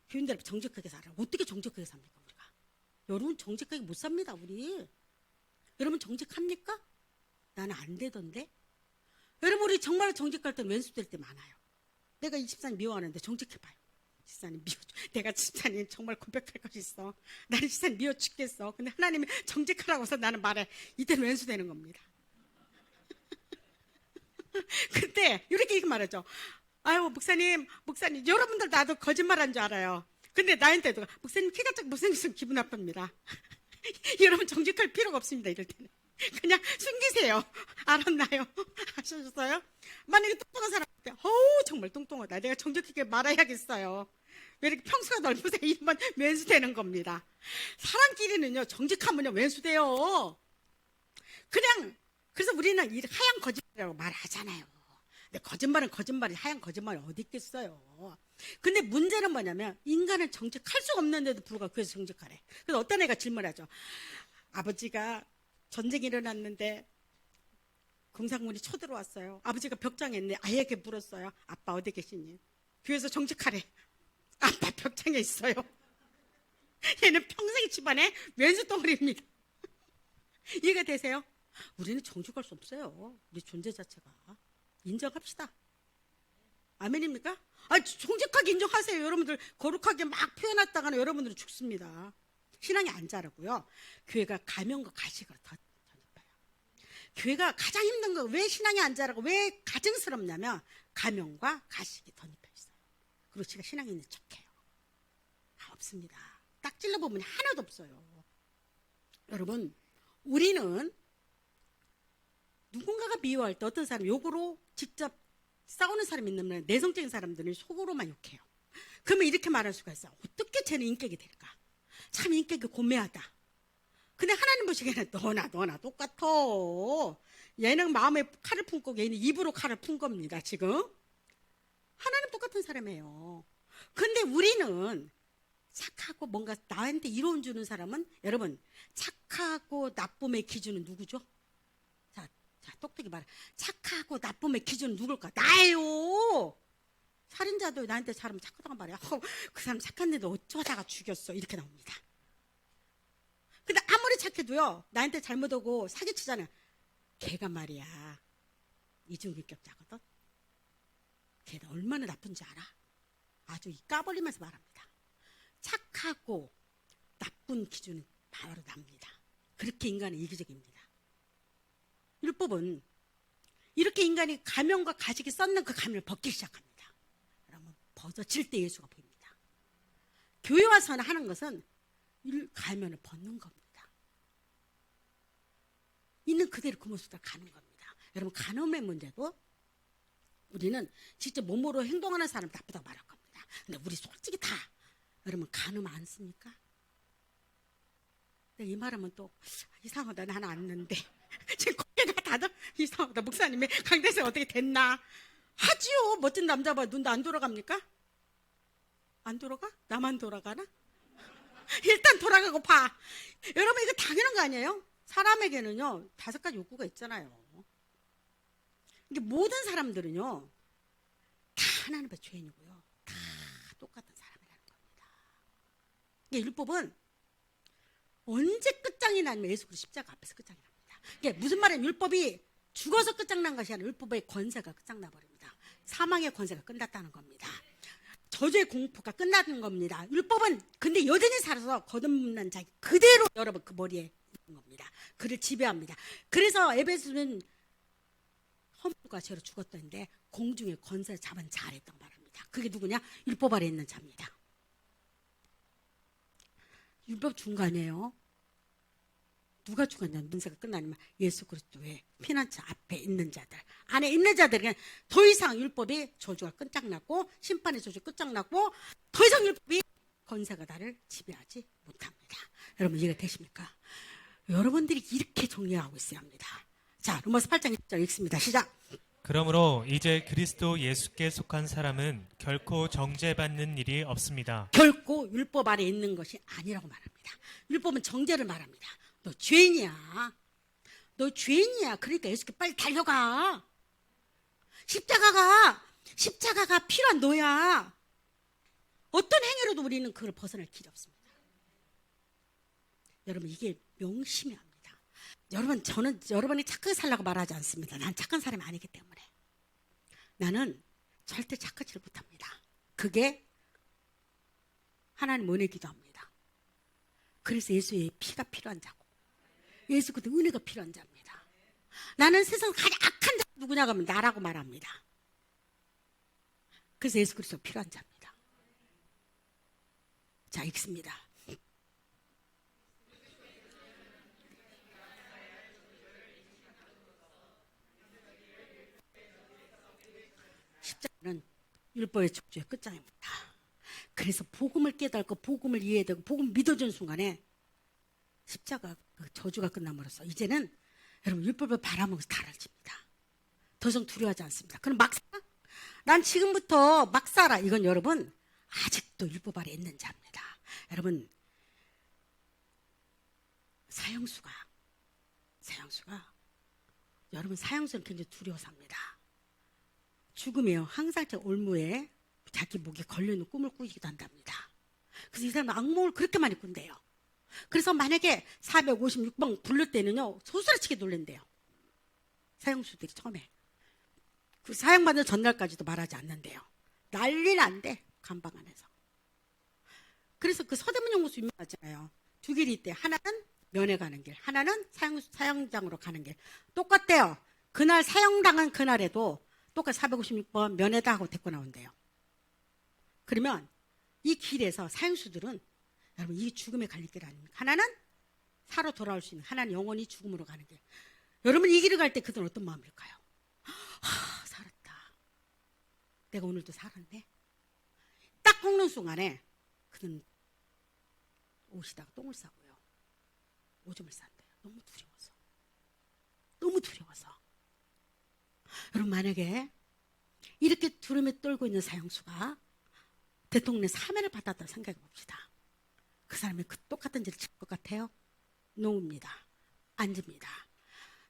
교인들 정직하게 살아요. 어떻게 정직하게 삽니까 우리가? 여러분 정직하게 못 삽니다 우리. 여러분 정직합니까? 나는 안 되던데. 여러분 우리 정말 정직할 때는 왼수될 때 많아요. 내가 이 집사님 미워하는데 정직해봐요. 집사님 미워. 내가 집사님 정말 고백할 것이 있어. 나는 집사님 미워 죽겠어. 근데 하나님이 정직하라고 해서 나는 말해. 이때는 왼수되는 겁니다. 그때 이렇게 말하죠. 아유 목사님 여러분들 나도 거짓말한 줄 알아요. 근데 나한테도 목사님 키가 작고 못생겨서 기분 나쁩니다. 여러분 정직할 필요가 없습니다. 이럴 때는 그냥 숨기세요. 알았나요? 아셨어요? 만약에 뚱뚱한 사람한테 어우 정말 뚱뚱하다. 내가 정직하게 말해야겠어요. 왜 이렇게 평수가 넓으세요? 이러면 왼수되는 겁니다. 사람끼리는요 정직하면요 왼수돼요. 그냥 그래서 우리는 이 하얀 거짓말이라고 말하잖아요. 근데 거짓말은 거짓말이 하얀 거짓말이 어디 있겠어요. 근데 문제는 뭐냐면 인간은 정직할 수 없는데도 불구하고 그래서 정직하래. 그래서 어떤 애가 질문하죠. 아버지가 전쟁이 일어났는데 공산군이 쳐들어왔어요. 아버지가 벽장에 있는데 아이에게 물었어요. 아빠 어디 계시니? 교회에서 정직하래. 아빠 벽장에 있어요. 얘는 평생 집안에 왼수덩어리입니다. 이해가 되세요? 우리는 정직할 수 없어요. 우리 존재 자체가. 인정합시다. 아멘입니까? 정직하게 인정하세요. 여러분들 거룩하게 막 표현했다가는 여러분들은 죽습니다. 신앙이 안 자라고요. 교회가 가면과 가식을 더 전입해요. 교회가 가장 힘든 거 왜 신앙이 안 자라고 왜 가증스럽냐면 가면과 가식이 덧입혀 있어요. 그리고 제가 신앙이 있는 척해요. 없습니다. 딱 찔러보면 하나도 없어요. 여러분 우리는 누군가가 미워할 때 어떤 사람 욕으로 직접 싸우는 사람이 있는 내성적인 사람들은 속으로만 욕해요. 그러면 이렇게 말할 수가 있어요. 어떻게 쟤는 인격이 될까? 참 인격이 고매하다. 근데 하나님 보시기에는 너나 똑같아. 얘는 마음에 칼을 품고 얘는 입으로 칼을 푼 겁니다. 지금 하나님 똑같은 사람이에요. 근데 우리는 착하고 뭔가 나한테 이로운 주는 사람은 여러분 착하고 나쁨의 기준은 누구죠? 자, 똑똑히 말해. 착하고 나쁨의 기준은 누굴까? 나예요. 살인자도 나한테 사람 착하다고 말해요. 그 사람 착한데 어쩌다가 죽였어. 이렇게 나옵니다. 근데 아무리 착해도요. 나한테 잘못하고 사기치잖아요. 걔가 말이야. 이중인격자거든. 걔가 얼마나 나쁜지 알아? 아주 까불리면서 말합니다. 착하고 나쁜 기준은 바로 납니다. 그렇게 인간은 이기적입니다. 율법은 이렇게 인간이 가면과 가식이 썼는 그 가면을 벗기 시작합니다. 그러면 벗어질 때 예수가 보입니다. 교회 와서는 하는 것은 가면을 벗는 겁니다. 있는 그대로 그 모습으로 가는 겁니다. 여러분 간음의 문제도 우리는 직접 몸으로 행동하는 사람 나쁘다고 말할 겁니다. 근데 우리 솔직히 다 여러분 간음 안 씁니까? 이 말하면 또 이상하다 나는 안는데 지금 거기가 다들 이상하다 목사님이 강대생 어떻게 됐나 하지요. 멋진 남자 봐 눈도 안 돌아갑니까? 안 돌아가? 나만 돌아가나? 일단 돌아가고 봐. 여러분 이거 당연한 거 아니에요? 사람에게는요 5가지 욕구가 있잖아요. 이게 모든 사람들은요 다 하나님 앞에 죄인이고요 다 똑같은 사람이라는 겁니다. 이게 율법은 언제 끝장이 나면 예수 그리스도 십자가 앞에서 끝장이 납니다. 이게 무슨 말이냐면 율법이 죽어서 끝장난 것이 아니라 율법의 권세가 끝장나 버립니다. 사망의 권세가 끝났다는 겁니다. 저주의 공포가 끝나는 겁니다. 율법은 근데 여전히 살아서 거듭난 자기 그대로 여러분 그 머리에 있는 겁니다. 그를 지배합니다. 그래서 에베소는 허물과 죄로 죽었다는데 공중의 권세를 잡은 자를 했다고 말합니다. 그게 누구냐? 율법 아래 있는 자입니다. 율법 준 거 아니에요? 누가 죽었냐? 문제가 끝나면 예수 그리스도의 피난처 앞에 있는 자들, 안에 있는 자들은 더 이상 율법이 저주가 끝장났고 심판의 저주 끝장났고 더 이상 율법이 권세가 나를 지배하지 못합니다. 여러분 이해가 되십니까? 여러분들이 이렇게 정리하고 있어야 합니다. 자, 로마서 8장 1절 읽습니다. 시작. 그러므로 이제 그리스도 예수께 속한 사람은 결코 정죄받는 일이 없습니다. 결코 율법 아래 있는 것이 아니라고 말합니다. 율법은 정죄를 말합니다. 너 죄인이야. 너 죄인이야. 그러니까 예수께 빨리 달려가. 십자가가 필요한 너야. 어떤 행위로도 우리는 그걸 벗어날 길이 없습니다. 여러분 이게 명심해야 합니다. 여러분 저는 여러분이 착하게 살라고 말하지 않습니다. 난 착한 사람이 아니기 때문에. 나는 절대 착하지를 못합니다. 그게 하나님 은혜 기도합니다. 그래서 예수의 피가 필요한 자고 예수 그때 은혜가 필요한 자입니다. 나는 세상 가장 악한 자 누구냐고 하면 나라고 말합니다. 그래서 예수 그리스도 필요한 자입니다. 자, 읽습니다. 십자가는 율법의 족주의 끝장입니다. 그래서 복음을 깨닫고 복음을 이해되고 복음을 믿어준 순간에 십자가 그 저주가 끝남으로써 이제는 여러분 율법을 바라보면서 달라집니다. 더 이상 두려워하지 않습니다. 그럼 막 살아? 난 지금부터 막 살아. 이건 여러분 아직도 율법 아래 있는 자입니다. 여러분 사형수가 여러분 사형수는 굉장히 두려워서 합니다. 죽으면 항상 저 올무에 자기 목에 걸려있는 꿈을 꾸기도 한답니다. 그래서 이 사람은 악몽을 그렇게 많이 꾼대요. 그래서 만약에 456번 부를 때는요 소스라치게 놀란대요. 사형수들이 처음에 그 사형받는 전날까지도 말하지 않는데요. 난리 난대 감방 안에서. 그래서 그 서대문 연구소 유명하잖아요. 두 길이 있대. 하나는 면회 가는 길, 하나는 사형장으로 가는 길. 똑같대요. 그날 사형당한 그날에도 똑같이 456번 면회다 하고 데리고 나온대요. 그러면 이 길에서 사형수들은 여러분 이 죽음에 갈릴 길 아닙니까? 하나는 살아 돌아올 수 있는, 하나는 영원히 죽음으로 가는 길. 여러분 이 길을 갈 때 그들은 어떤 마음일까요? 살았다. 내가 오늘도 살았네. 딱 꺾는 순간에 그는 오시다가 똥을 싸고요. 오줌을 싼대요. 너무 두려워서. 여러분 만약에 이렇게 두려움에 떨고 있는 사형수가 대통령의 사면을 받았다 생각해 봅시다. 그 사람이 그 똑같은 죄를 질 것 같아요? 노입니다. 안 집니다.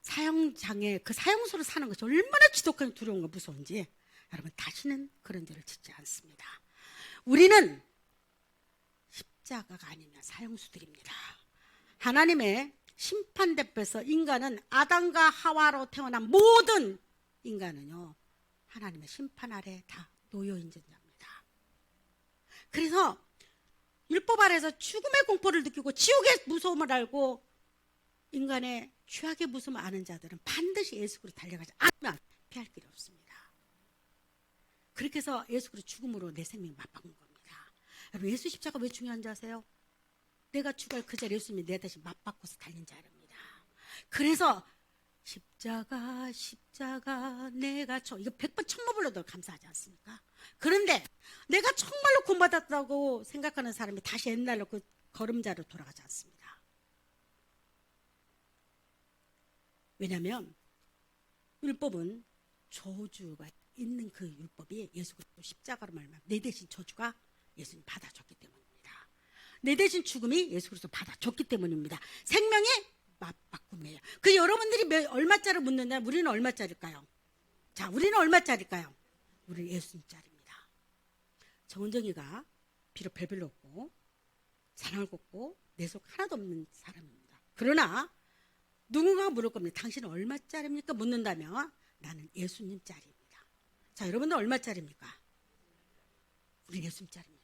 사형장에 그 사형수로 사는 것이 얼마나 지독한 두려움과 무서운지 여러분 다시는 그런 죄를 짓지 않습니다. 우리는 십자가가 아니면 사형수들입니다. 하나님의 심판대표에서 인간은 아담과 하와로 태어난 모든 인간은요 하나님의 심판 아래 다 놓여있는 자입니다. 그래서 율법 아래에서 죽음의 공포를 느끼고 지옥의 무서움을 알고 인간의 죄악의 무서움을 아는 자들은 반드시 예수 그리스도로 달려가지 않으면 피할 길이 없습니다. 그렇게 해서 예수 그리스도 죽음으로 내 생명을 맞바꾼 겁니다. 여러분 예수 십자가 왜 중요한지 아세요? 내가 죽을 그 자리 예수님이 내 대신 맞바꿔서 달린 자입니다. 그래서 십자가 내가 이거 100번 천번 불러도 감사하지 않습니까? 그런데 내가 정말로 구원받았다고 생각하는 사람이 다시 옛날로 그 걸음자로 돌아가지 않습니다. 왜냐하면 율법은 저주가 있는 그 율법이 예수 그리스도 십자가로 말하면 내 대신 저주가 예수님 받아줬기 때문입니다. 내 대신 죽음이 예수 그리스도 받아줬기 때문입니다. 생명의 맞바꿈이에요. 그 여러분들이 얼마짜리 묻는다. 우리는 얼마짜리일까요? 자, 우리는 얼마짜리일까요? 우리는 예수님짜리입니다. 정은정이가 비록 별별로 없고 사랑을 걷고 내속 하나도 없는 사람입니다. 그러나 누군가가 물을 겁니다. 당신은 얼마짜리입니까? 묻는다면 나는 예수님짜리입니다. 자, 여러분들 얼마짜리입니까? 우리 예수님짜리입니다.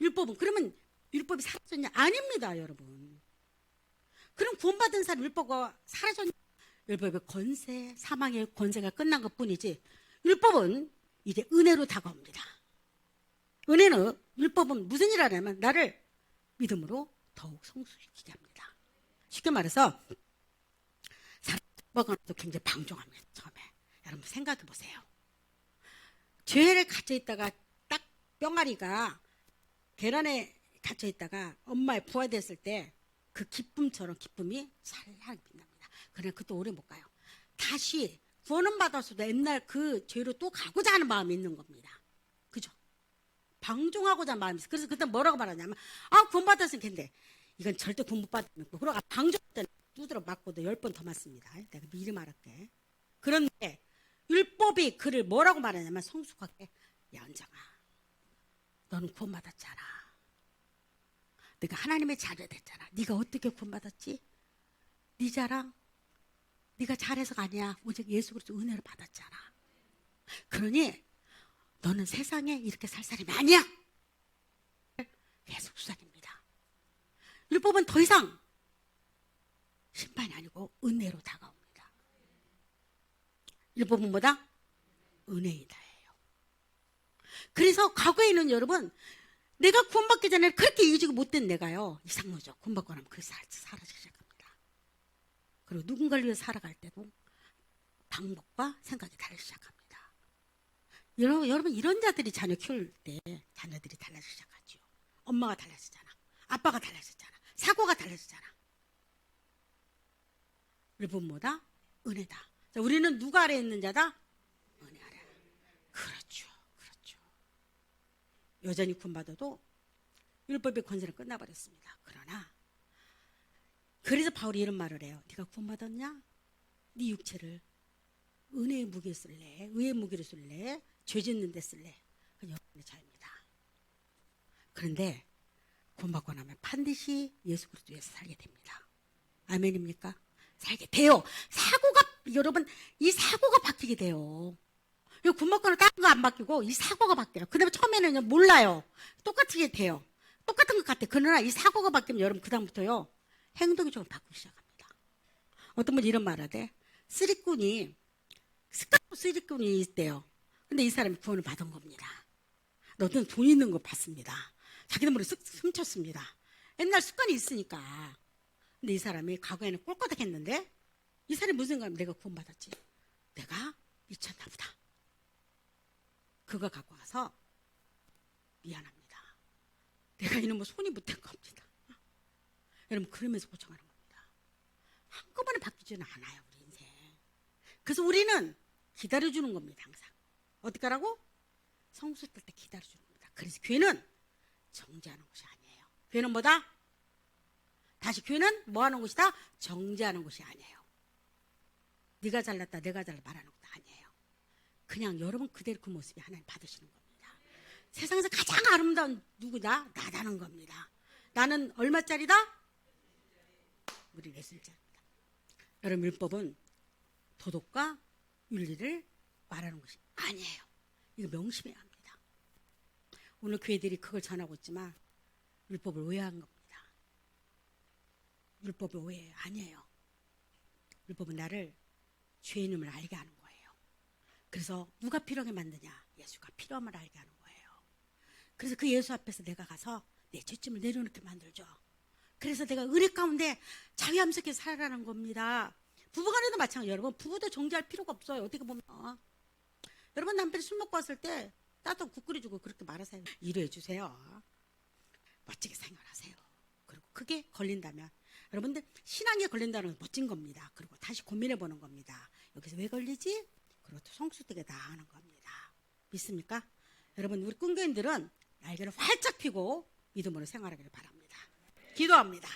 율법은 그러면 율법이 사라졌냐? 아닙니다, 여러분. 그럼 구원받은 사람 율법과 사라졌냐? 율법의 권세, 사망의 권세가 끝난 것뿐이지 율법은 이제 은혜로 다가옵니다. 은혜는, 율법은 무슨 일을 하냐면 나를 믿음으로 더욱 성숙시키게 합니다. 쉽게 말해서 사람도 굉장히 방종합니다. 처음에. 여러분 생각해 보세요. 죄를 갇혀 있다가 딱 뿅아리가 계란에 갇혀 있다가 엄마의 부활됐을 때 그 기쁨처럼 기쁨이 살살 빛납니다. 그러나 그것도 오래 못 가요. 다시 구원은 받았어도 옛날 그 죄로 또 가고자 하는 마음이 있는 겁니다. 그죠? 방종하고자 하는 마음이 있어요. 그래서 그때 뭐라고 말하냐면 구원 받았으면 괜데 이건 절대 구원 못 받으면 그러고 방종할 때는 두드러 맞고도 10번 더 맞습니다. 내가 미리 말할게. 그런데 율법이 그를 뭐라고 말하냐면 성숙하게, 야 은정아 너는 구원 받았잖아. 네가 하나님의 자녀 됐잖아. 네가 어떻게 구원 받았지? 네 자랑 네가 잘해서가 아니야. 오직 예수 그리스도 은혜를 받았잖아. 그러니 너는 세상에 이렇게 살 사람이 아니야. 계속 수단입니다. 율법은 더 이상 심판이 아니고 은혜로 다가옵니다. 율법은 뭐다? 은혜이다예요. 그래서 과거에는 여러분 내가 구원받기 전에 그렇게 이기고 못된 내가요 이상하죠. 구원받고 나면 그게 사라지기 시작합니다. 그리고 누군가를 위해 살아갈 때도 방법과 생각이 다르기 시작합니다. 여러분 이런 자들이 자녀 키울 때 자녀들이 달라지기 시작하죠. 엄마가 달라지잖아. 아빠가 달라지잖아. 사고가 달라지잖아. 율법은 뭐다? 은혜다. 자, 우리는 누가 아래 있는 자다? 은혜 아래. 그렇죠. 여전히 구원받아도 율법의 권세는 끝나버렸습니다. 그러나 그래서 바울이 이런 말을 해요. 네가 구원받았냐? 네 육체를 은혜의 무기에 쓸래? 의의 무기로 쓸래? 죄 짓는 데 쓸래? 그건 여러분의 자유입니다. 그런데 구원받고 나면 반드시 예수 그리스도 위해서 살게 됩니다. 아멘입니까? 살게 돼요. 여러분 이 사고가 바뀌게 돼요. 구원받고는 다른 거 안 바뀌고 이 사고가 바뀌어요. 그 다음에 처음에는 몰라요. 똑같게 돼요. 똑같은 것 같아요. 그러나 이 사고가 바뀌면 여러분 그 다음부터요 행동이 좀 바꾸기 시작합니다. 어떤 분이 이런 말을 하대. 쓰리꾼이 있대요. 근데 이 사람이 구원을 받은 겁니다. 너는 돈 있는 거 받습니다. 자기들 머리 훔쳤습니다. 옛날 습관이 있으니까. 근데 이 사람이 과거에는 꼴꼬닥 했는데 이 사람이 무슨 생각이면 내가 구원받았지. 내가 미쳤나 보다. 그거 갖고 가서 미안합니다. 내가 이놈의 손이 못된 겁니다. 여러분 그러면서 고쳐가는 겁니다. 한꺼번에 바뀌지는 않아요. 우리 인생. 그래서 우리는 기다려주는 겁니다. 항상. 어떻게 하라고? 성숙될 때 기다려주는 겁니다. 그래서 교회는 정죄하는 곳이 아니에요. 교회는 뭐다? 다시 교회는 뭐 하는 곳이다? 정죄하는 곳이 아니에요. 네가 잘났다 내가 잘났다 말하는 것도 아니에요. 그냥 여러분 그대로 그 모습이 하나님 받으시는 겁니다. 세상에서 가장 아름다운 누구다? 나다는 겁니다. 나는 얼마짜리다? 우리 예술자입니다. 여러분 율법은 도덕과 윤리를 말하는 것이 아니에요. 이거 명심해야 합니다. 오늘 교회들이 그걸 전하고 있지만 율법을 오해한 겁니다. 율법이 오해 아니에요. 율법은 나를 죄인임을 알게 하는 거예요. 그래서 누가 필요하게 만드냐? 예수가 필요함을 알게 하는 거예요. 그래서 그 예수 앞에서 내가 가서 내 죄짐을 내려놓게 만들죠. 그래서 내가 은혜 가운데 자유함스럽게 살아가는 겁니다. 부부간에도 마찬가지예요. 여러분 부부도 정죄할 필요가 없어요. 어떻게 보면 여러분 남편이 술 먹고 왔을 때 따뜻한 국 끓여주고 그렇게 말하세요. 이해해 주세요. 멋지게 생활하세요. 그리고 그게 걸린다면 여러분들 신앙에 걸린다는 건 멋진 겁니다. 그리고 다시 고민해 보는 겁니다. 여기서 왜 걸리지? 그리고 또 성숙되게 나아가는 겁니다. 믿습니까? 여러분 우리 꾼교인들은 날개를 활짝 펴고 믿음으로 생활하기를 바랍니다. 기도합니다.